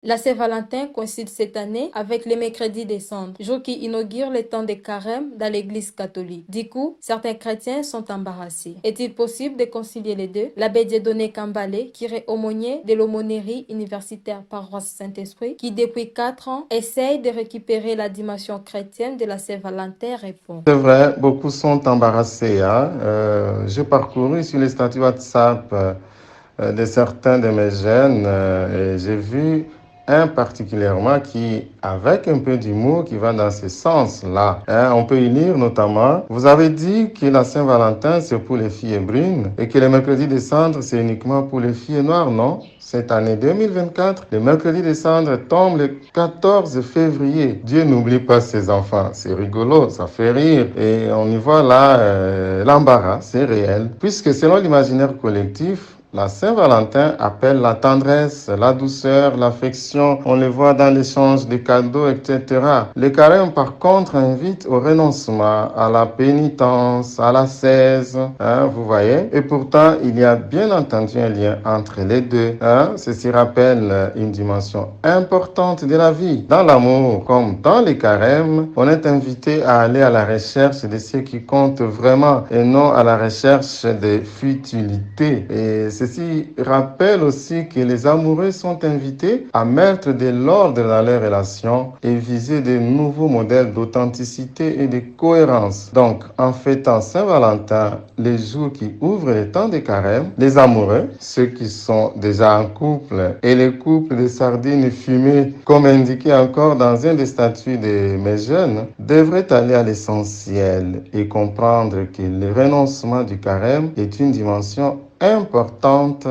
La Saint-Valentin coïncide cette année avec le mercredi des Cendres, jour qui inaugure le temps de carême dans l'Église catholique. Du coup, certains chrétiens sont embarrassés. Est-il possible de concilier les deux? L'abbé Dieudonné Cambalé, qui est aumônier de l'aumônerie universitaire paroisse Saint-Esprit, qui depuis 4 ans essaye de récupérer la dimension chrétienne de la Saint-Valentin, répond. C'est vrai, beaucoup sont embarrassés, hein. J'ai parcouru sur les statuts WhatsApp de certains de mes jeunes et j'ai vu un particulièrement qui, avec un peu d'humour, qui va dans ce sens-là. Hein, on peut y lire notamment, vous avez dit que la Saint-Valentin, c'est pour les filles brunes et que le mercredi des cendres, c'est uniquement pour les filles noires, non? Cette année 2024, le mercredi des cendres tombe le 14 février. Dieu n'oublie pas ses enfants. C'est rigolo, ça fait rire. Et on y voit là l'embarras, c'est réel. Puisque selon l'imaginaire collectif, la Saint-Valentin appelle la tendresse, la douceur, l'affection. On le voit dans l'échange de cadeaux, etc. Le carême, par contre, invite au renoncement, à la pénitence, à l'ascèse. Hein, vous voyez? Et pourtant, il y a bien entendu un lien entre les deux. Hein? Ceci rappelle une dimension importante de la vie. Dans l'amour, comme dans les carèmes, on est invité à aller à la recherche de ce qui compte vraiment et non à la recherche des futilités. Et ceci rappelle aussi que les amoureux sont invités à mettre de l'ordre dans leurs relations et viser de nouveaux modèles d'authenticité et de cohérence. Donc, en fêtant Saint-Valentin, les jours qui ouvrent le temps des carême, les amoureux, ceux qui sont déjà en couple et les couples de sardines fumées, comme indiqué encore dans un des statuts de mes jeunes, devraient aller à l'essentiel et comprendre que le renoncement du carême est une dimension importante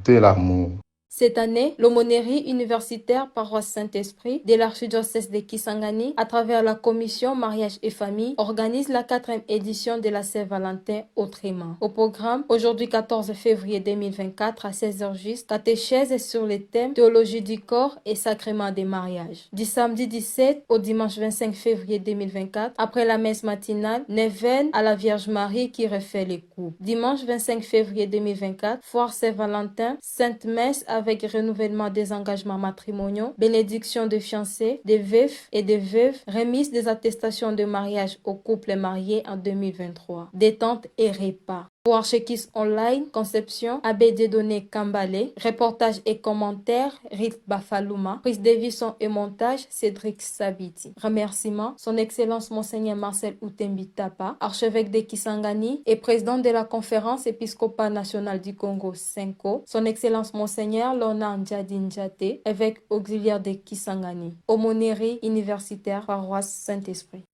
de l'amour. Cette année, l'aumônerie universitaire paroisse Saint-Esprit de l'archidiocèse de Kisangani, à travers la commission mariage et famille, organise la 4e édition de la Saint-Valentin autrement. Au programme, aujourd'hui 14 février 2024 à 16h juste, catéchèse sur les thèmes théologie du corps et sacrement des mariages. Du samedi 17 au dimanche 25 février 2024, après la messe matinale, neuvaine à la Vierge Marie qui refait les coups. Dimanche 25 février 2024, foire Saint-Valentin, Sainte Messe avec renouvellement des engagements matrimoniaux, bénédiction de fiancés, des veufs et des veuves, remise des attestations de mariage aux couples mariés en 2023, détente et repas. Pour Archekis Online, conception, Abbé Dieudonné Cambalé, reportage et commentaires, Rift Bafalouma, prise de vision et montage, Cédric Sabiti. Remerciements, Son Excellence Monseigneur Marcel Outembi Tapa, archevêque de Kisangani et président de la conférence épiscopale nationale du Congo, Senko, Son Excellence Monseigneur Lona Ndjadi Ndjate, évêque auxiliaire de Kisangani. Aumônerie universitaire, paroisse Saint-Esprit.